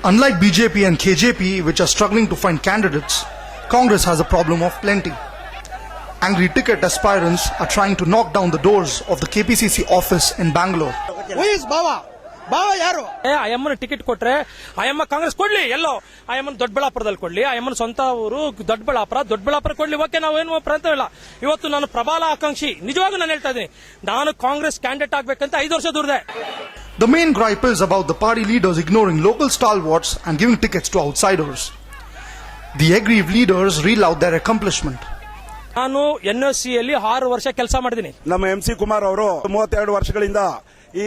Unlike BJP and KJP, which are struggling to find candidates, Congress has a problem of plenty. Angry ticket aspirants are trying to knock down the doors of the KPCC office in Bangalore. Who is Baba? ಬಾವ ಯಾರು? ಅಯ್ಯಮ್ಮನ ticket ಕೊಟ್ರೆ ಅಯ್ಯಮ್ಮ ಕಾಂಗ್ರೆಸ್ ಕೊಡ್ಲಿ, ಎಲ್ಲೋ ಅಯ್ಯಮ್ಮನ ದೊಡ್ಡಬಳ್ಳಾಪುರದಲ್ಲಿ ಕೊಡ್ಲಿ, ಅಯ್ಯಮ್ಮನ ಸ್ವಂತ ಊರು ದೊಡ್ಡಬಳ್ಳಾಪುರ ಕೊಡ್ಲಿ, okay, ನಾವೇನು ಪ್ರಯತ್ನವಿಲ್ಲ. ಇವತ್ತು ನಾನು ಪ್ರಬಲ ಆಕಾಂಕ್ಷಿ, ನಿಜವಾಗೂ ನಾನು ಹೇಳ್ತಾ ಇದ್ದೀನಿ, ನಾನು ಕಾಂಗ್ರೆಸ್ ಕ್ಯಾಂಡಿಡೇಟ್ ಆಗ್ಬೇಕಂತ 5 ವರ್ಷ ದುಡಿದೆ. The main gripe is about the party leaders ignoring local stalwarts and giving tickets to outsiders. The aggrieved leaders reel out their accomplishment. ನಾನು NSCಯಲ್ಲಿ 6 ವರ್ಷ ಕೆಲಸ ಮಾಡಿದ್ದೀನಿ. ನಮ್ಮ MC ಕುಮಾರ್ ಅವರು 32 ವರ್ಷಗಳಿಂದ ಈ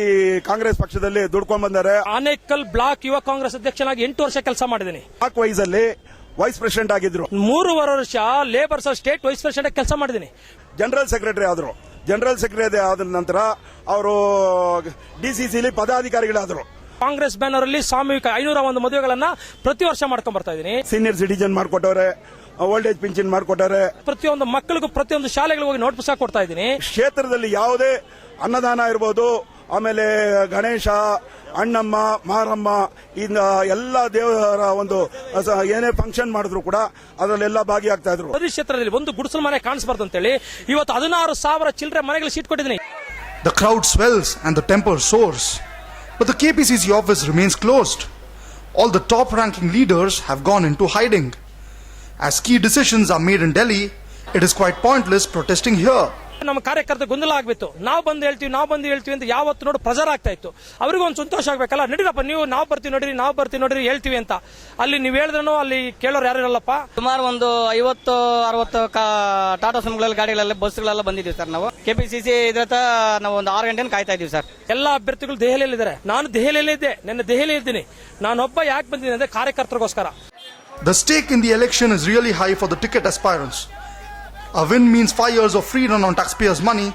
ಕಾಂಗ್ರೆಸ್ ಪಕ್ಷದಲ್ಲಿ ದುಡ್ಕೊಂಡ್ ಬಂದಾರೆ. ಆನೇಕಲ್ ಬ್ಲಾಕ್ ಯುವ ಕಾಂಗ್ರೆಸ್ ಅಧ್ಯಕ್ಷನಾಗಿ 8 ವರ್ಷ ಕೆಲಸ ಮಾಡಿದ್ದೀನಿ. ಬ್ಲಾಕ್ ವೈಸ್ ಅಲ್ಲಿ ವೈಸ್ ಪ್ರೆಸಿಡೆಂಟ್ ಆಗಿದ್ರು. 3 ವರ್ಷ ಲೇಬರ್ ಸ್ಟೇಟ್ ವೈಸ್ ಪ್ರೆಸಿಡೆಂಟ್ ಕೆಲಸ ಮಾಡಿದ್ದೀನಿ. ಜನರಲ್ ಸೆಕ್ರೆಟರಿ ಆದ್ರು. ಜನರಲ್ ಸೆಕ್ರೆಟರಿ ಆದ ನಂತರ ಅವರು DCCಲಿ ಪದಾಧಿಕಾರಿಗಳಾದ್ರು. ಕಾಂಗ್ರೆಸ್ ಬ್ಯಾನರ್ ಅಲ್ಲಿ ಸಾಮೂಹಿಕ 501 ಮದುವೆಗಳನ್ನ ಪ್ರತಿ ವರ್ಷ ಮಾಡ್ಕೊಂಡ್ ಬರ್ತಾ ಇದ್ದೀನಿ. ಸೀನಿಯರ್ ಸಿಟಿಜನ್ ಮಾಡ್ಕೊಟ್ಟವ್ರೆ, ಓಲ್ಡ್ ಏಜ್ ಪಿಂಚನ್ ಮಾಡ್ಕೊಟ್ಟಾರೆ. ಪ್ರತಿಯೊಂದು ಮಕ್ಕಳಿಗೂ ಪ್ರತಿಯೊಂದು ಶಾಲೆಗಳಿಗೆ ಹೋಗಿ ನೋಟ್ ಪುಸ್ತಕ ಕೊಡ್ತಾ ಇದ್ದೀನಿ. ಕ್ಷೇತ್ರದಲ್ಲಿ ಯಾವುದೇ ಅನ್ನದಾನ ಇರಬಹುದು, ಆಮೇಲೆ ಗಣೇಶ, ಅಣ್ಣಮ್ಮ, ಮಾರಮ್ಮ, ಎಲ್ಲ ದೇವರ ಒಂದು ಏನೇ ಫಂಕ್ಷನ್ ಮಾಡಿದ್ರು ಕೂಡ ಅದರಲ್ಲೆಲ್ಲ ಭಾಗಿಯಾಗ್ತಾ ಇದ್ರು. ಪ್ರತಿ ಕ್ಷೇತ್ರದಲ್ಲಿ ಒಂದು ಗುಡಿಸಲು ಮನೆ ಕಾಣಿಸಬಾರ್ದು ಅಂತ ಹೇಳಿ ಇವತ್ತು 16,000 ಚಿಲ್ಲರೆ ಮನೆಗಳಿಗೆ ಸೀಟ್ ಕೊಟ್ಟಿದ್ದೀನಿ. The crowd swells and the temper soars, but the KPCC office remains closed. All the top-ranking leaders have gone into hiding. As key decisions are made in Delhi, it is quite pointless protesting here. ನಮ್ಮ ಕಾರ್ಯಕರ್ತ ಗೊಂದಲ ಆಗ್ಬಿತ್ತು. ನಾವು ಬಂದು ಹೇಳ್ತೀವಿ ಅಂತ ಯಾವತ್ತು ನೋಡಿ pressure ಆಗ್ತಾ ಇತ್ತು. ಅವ್ರಿಗೂ ಒಂದು ಸಂತೋಷ ಆಗ್ಬೇಕಲ್ಲ, ನಡೀರಪ್ಪ ನೀವು, ನಾವು ಬರ್ತೀವಿ ನೋಡ್ರಿ ಹೇಳ್ತೀವಿ ಅಂತ. ಅಲ್ಲಿ ನೀವು ಹೇಳಿದ್ರೂ ಅಲ್ಲಿ ಕೇಳೋರು ಯಾರು ಇರಲ್ಲಪ್ಪ. ಸುಮಾರು ಒಂದು 50-60 ಟಾಟಾ ಸುಮೋಗಳಲ್ಲಿ ಗಾಡಿಗಳೆಲ್ಲ ಬಸ್ಗಳೆಲ್ಲ ಬಂದಿದ್ದೀವಿ ಸರ್. ನಾವು KPCC ಇದ್ರತ ನಾವು ಒಂದು 6 ಗಂಟೆ ಕಾಯ್ತಾ ಇದೀವಿ ಸರ್. ಎಲ್ಲಾ ಅಭ್ಯರ್ಥಿಗಳು ದೆಹಲಿಯಲ್ಲಿದ್ದಾರೆ, ನಾನು ದೆಹಲಿಯಲ್ಲೇ ಇದ್ದೆ, ನನ್ನ ದೆಹಲಿ ಇದ್ದೀನಿ. ನಾನೊಬ್ಬ ಯಾಕೆ ಬಂದಿದ್ದೀನಿ ಅಂದ್ರೆ ಕಾರ್ಯಕರ್ತರಿಗೋಸ್ಕರ. The stake in the election is really high for the ticket aspirants. A win means 5 years of free run on taxpayers' money,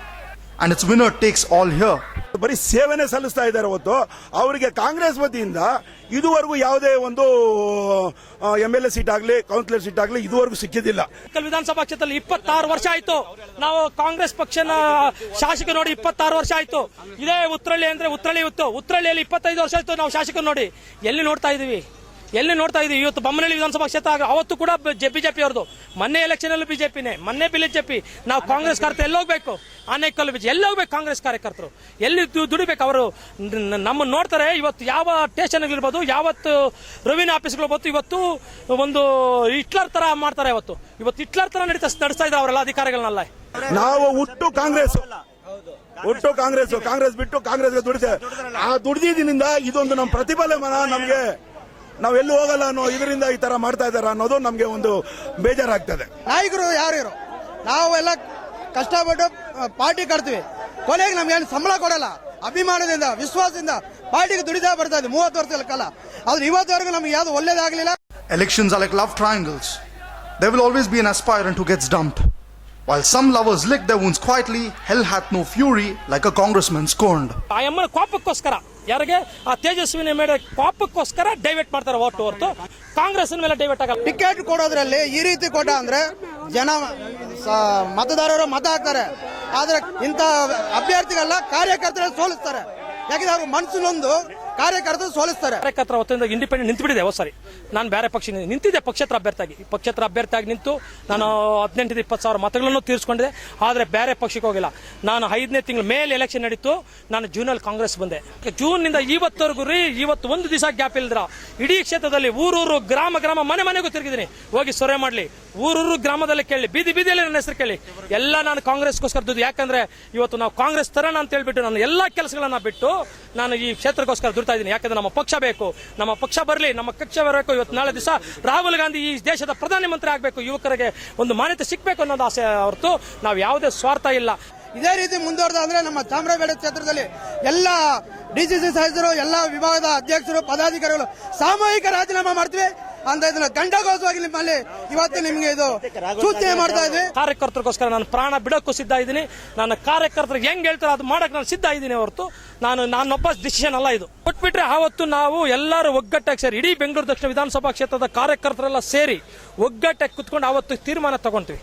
and its winner takes all here. ಬರೀ ಸೇವೆನೇ ಸಲ್ಲಿಸ್ತಾ ಇದ್ದಾರೆ ಹೊತ್ತು ಅವರಿಗೆ ಕಾಂಗ್ರೆಸ್ ವತಿಯಿಂದ ಇದುವರೆಗೂ ಯಾವುದೇ ಒಂದು MLA ಸೀಟ್ ಆಗಲಿ, ಕೌನ್ಸಿಲರ್ ಸೀಟ್ ಆಗಲಿ ಇದುವರೆಗೂ ಸಿಕ್ಕಿದಿಲ್ಲ. ವಿಧಾನಸಭಾ ಕ್ಷೇತ್ರದಲ್ಲಿ 26 ವರ್ಷ ಆಯ್ತು ನಾವು ಕಾಂಗ್ರೆಸ್ ಪಕ್ಷನ ಶಾಸಕ ನೋಡಿ. 26 ವರ್ಷ ಆಯ್ತು. ಇದೇ ಉತ್ರಳ್ಳಿ ಅಂದ್ರೆ ಉತ್ರಳ್ಳಿಯಲ್ಲಿ 25 ವರ್ಷ ಆಯ್ತು ನಾವು ಶಾಸಕ ನೋಡಿ. ಎಲ್ಲಿ ನೋಡ್ತಾ ಇದೀವಿ ಇವತ್ತು ಬೊಮ್ಮನಹಳ್ಳಿ ವಿಧಾನಸಭಾ ಕ್ಷೇತ್ರ ಅವತ್ತು ಕೂಡ ಬಿಜೆಪಿ ಅವ್ರದ್ದು. ಮೊನ್ನೆ ಎಲೆಕ್ಷನ್ ಅಲ್ಲೂ ಬಿಜೆಪಿನೇ, ಮೊನ್ನೆ ಬಿಜೆಪಿ. ನಾವು ಕಾಂಗ್ರೆಸ್ ಕಾರ್ಯಕರ್ತರು ಎಲ್ಲಿ ಹೋಗ್ಬೇಕು? ಆನೇಕಲ್ ಎಲ್ಲಿ ಹೋಗ್ಬೇಕು? ಕಾಂಗ್ರೆಸ್ ಕಾರ್ಯಕರ್ತರು ಎಲ್ಲಿ ದುಡಿಬೇಕು? ಅವರು ನಮ್ಮನ್ನು ನೋಡ್ತಾರೆ. ಇವತ್ತು ಯಾವ ಸ್ಟೇಷನ್ ಇರ್ಬೋದು, ಯಾವತ್ತು ರೆವಿನ್ಯೂ ಆಫೀಸ್ಗಳು ಬರ್ತು, ಇವತ್ತು ಒಂದು ಹಿಟ್ಲರ್ ತರ ಮಾಡ್ತಾರೆ. ಇವತ್ತು ಹಿಟ್ಲರ್ ತರ ನಡೆಸ್ತಾ ಇದ್ದಾರೆ ಅವರೆಲ್ಲ ಅಧಿಕಾರಿಗಳನ್ನೆಲ್ಲ. ನಾವು ಹುಟ್ಟು ಕಾಂಗ್ರೆಸ್ ಬಿಟ್ಟು ಕಾಂಗ್ರೆಸ್ಗೆ ದುಡಿತೇವೆ. ಆ ದುಡಿದಿನಿಂದ ಇದೊಂದು ನಮ್ಮ ಪ್ರತಿಫಲನ ನಮಗೆ, ನಾವೆಲ್ಲೂ ಹೋಗಲ್ಲ ಅನ್ನೋ ಇದರಿಂದ ಈ ತರ ಮಾಡ್ತಾ ಇದಾರೆ ಅನ್ನೋದು ನಮ್ಗೆ ಒಂದು ಬೇಜಾರಾಗ್ತದೆ. ನಾಯಕರು ಯಾರು? ನಾವೆಲ್ಲ ಕಷ್ಟಪಟ್ಟು ಪಾರ್ಟಿ ಕಟ್ತೀವಿ, ಕೊನೆಗೆ ನಮ್ಗೆ ಏನು ಸಂಬಳ ಕೊಡಲ್ಲ. ಅಭಿಮಾನದಿಂದ, ವಿಶ್ವಾಸದಿಂದ ಪಾರ್ಟಿಗೆ ದುಡಿತಾ ಬರ್ತಾ ಇದೆ 30 ವರ್ಷಗಳ ಕಾಲ. ಆದ್ರೆ ಇವತ್ತವರೆಗೂ ನಮ್ಗೆ ಯಾವ್ದು ಒಳ್ಳೇದಾಗ್ಲಿಲ್ಲ. Elections are like love triangles. There will always be an aspirant who gets dumped. While some lovers lick their wounds quietly, hell hath no fury like a congressman scorned. ಆ ಅಮ್ಮನ ಕೋಪಕ್ಕೋಸ್ಕರ, ಯಾರಿಗೆ ಆ ತೇಜಸ್ವಿನಿ ಮೇಲೆ ಕೋಪಕ್ಕೋಸ್ಕರ ಡೈವರ್ಟ್ ಮಾಡ್ತಾರೆ ಹೊರತು ಕಾಂಗ್ರೆಸ್ ಮೇಲೆ ಡೈವರ್ಟ್ ಆಗಲ್ಲ. Ticket ಕೊಡೋದ್ರಲ್ಲಿ ಈ ರೀತಿ ಕೊಟ್ಟ ಅಂದ್ರೆ ಜನ ಮತದಾರರು ಮತ ಹಾಕ್ತಾರೆ. ಆದ್ರೆ ಇಂಥ ಅಭ್ಯರ್ಥಿಗಳನ್ನ ಕಾರ್ಯಕರ್ತರು ಸೋಲಿಸ್ತಾರೆ. ಯಾಕಂದ್ರೆ ಅವ್ರ ಮನಸ್ಸಿನೊಂದು ಕಾರ್ಯಕರ್ತರು ಸೋಲಿಸ್ತಾರೆ. ಕಾರ್ಯಕರ್ತರ ಹೊತ್ತಿಂದ ಇಂಡಿಪೆಂಡೆಂಟ್ ನಿಂತು ಬಿಟ್ಟಿದೆ. ಸರಿ, ನಾನು ಬೇರೆ ಪಕ್ಷ ನಿಂತಿದ್ದೆ ಪಕ್ಷೇತರ ಅಭ್ಯರ್ಥಿಯಾಗಿ ನಿಂತು ನಾನು 18-20 ಸಾವಿರ ಮತಗಳನ್ನು ತೀರಿಸಿಕೊಂಡಿದೆ. ಆದರೆ ಬೇರೆ ಪಕ್ಷಕ್ಕೆ ಹೋಗಿಲ್ಲ. ನಾನು 5ನೇ ತಿಂಗಳ ಮೇಲೆ ಎಲೆಕ್ಷನ್ ನಡೀತು. ನಾನು ಜೂನಲ್ಲಿ ಕಾಂಗ್ರೆಸ್ ಬಂದೆ. ಜೂನ್ನಿಂದ ಇವತ್ತವರೆಗೂ ಇವತ್ತು ಒಂದು ದಿವಸ ಗ್ಯಾಪ್ ಇಲ್ದ್ರ ಇಡೀ ಕ್ಷೇತ್ರದಲ್ಲಿ ಊರೂರು, ಗ್ರಾಮ ಮನೆಗೂ ತಿರುಗಿದ್ದೀನಿ. ಹೋಗಿ ಸೊರೆ ಮಾಡ್ಲಿ, ಊರೂರು ಗ್ರಾಮದಲ್ಲಿ ಕೇಳಿ, ಬೀದಿಯಲ್ಲಿ ನನ್ನ ಹೆಸರು ಕೇಳಿ. ಎಲ್ಲ ನಾನು ಕಾಂಗ್ರೆಸ್ಗೋಸ್ಕರ ದುಡ್ಡು. ಯಾಕಂದ್ರೆ ಇವತ್ತು ನಾವು ಕಾಂಗ್ರೆಸ್ ತರೋಣ ಅಂತ ಹೇಳ್ಬಿಟ್ಟು ನಾನು ಎಲ್ಲಾ ಕೆಲಸಗಳನ್ನ ಬಿಟ್ಟು ನಾನು ಈ ಕ್ಷೇತ್ರಕ್ಕೋಸ್ಕರ ದುಡ್ತಾ ಇದ್ದೀನಿ. ಯಾಕಂದ್ರೆ ನಮ್ಮ ಪಕ್ಷ ಬೇಕು, ನಮ್ಮ ಪಕ್ಷ ಬರಲಿ, ನಮ್ಮ ಪಕ್ಷ ಬರಬೇಕು. ಇವತ್ತು ನಾಳೆ ದಿವಸ ರಾಹುಲ್ ಗಾಂಧಿ ಈ ದೇಶದ ಪ್ರಧಾನಮಂತ್ರಿ ಆಗಬೇಕು, ಯುವಕರಿಗೆ ಒಂದು ಮಾನ್ಯತೆ ಸಿಗಬೇಕು ಅನ್ನೋದು ಆಸೆ ಹೊರತು ನಾವು ಯಾವುದೇ ಸ್ವಾರ್ಥ ಇಲ್ಲ. ಇದೇ ರೀತಿ ಮುಂದುವರೆದ ಅಂದ್ರೆ ನಮ್ಮ ಚಾಮರಾಜಪೇಟೆ ಕ್ಷೇತ್ರದಲ್ಲಿ ಎಲ್ಲ DCC ಸದಸ್ಯರು, ಎಲ್ಲ ವಿಭಾಗದ ಅಧ್ಯಕ್ಷರು, ಪದಾಧಿಕಾರಿಗಳು ಸಾಮೂಹಿಕ ರಾಜೀನಾಮೆ ಮಾಡ್ತೀವಿ ಅಂತ ಇದನ್ನ ಗಂಡಗೋಸ್ವಾಗಿ ನಿಮ್ಮಲ್ಲಿ ಇವತ್ತು ನಿಮ್ಗೆ ಇದು ಸೂಚನೆ ಮಾಡ್ತಾ ಇದ್ವಿ. ಕಾರ್ಯಕರ್ತರಿಗೋಸ್ಕರ ನಾನು ಪ್ರಾಣ ಬಿಡೋಕ್ಕೂ ಸಿದ್ಧ ಇದ್ದೀನಿ. ನನ್ನ ಕಾರ್ಯಕರ್ತರಿಗೆ ಹೆಂಗ್ ಹೇಳ್ತಾರೆ ಅದು ಮಾಡಕ್ ನಾನು ಸಿದ್ಧ ಇದ್ದೀನಿ ಹೊರತು ನಾನೊಬ್ಬ ಡಿಸಿಷನ್ ಅಲ್ಲ. ಇದು ಕೊಟ್ಬಿಟ್ರೆ ಆವತ್ತು ನಾವು ಎಲ್ಲರೂ ಒಗ್ಗಟ್ಟಾಗಿ ಸೇರಿ, ಇಡೀ ಬೆಂಗಳೂರು ದಕ್ಷಿಣ ವಿಧಾನಸಭಾ ಕ್ಷೇತ್ರದ ಕಾರ್ಯಕರ್ತರೆಲ್ಲ ಸೇರಿ ಒಗ್ಗಟ್ಟಾಗಿ ಕುತ್ಕೊಂಡು ಆವತ್ತು ತೀರ್ಮಾನ ತಗೊಂತೀವಿ.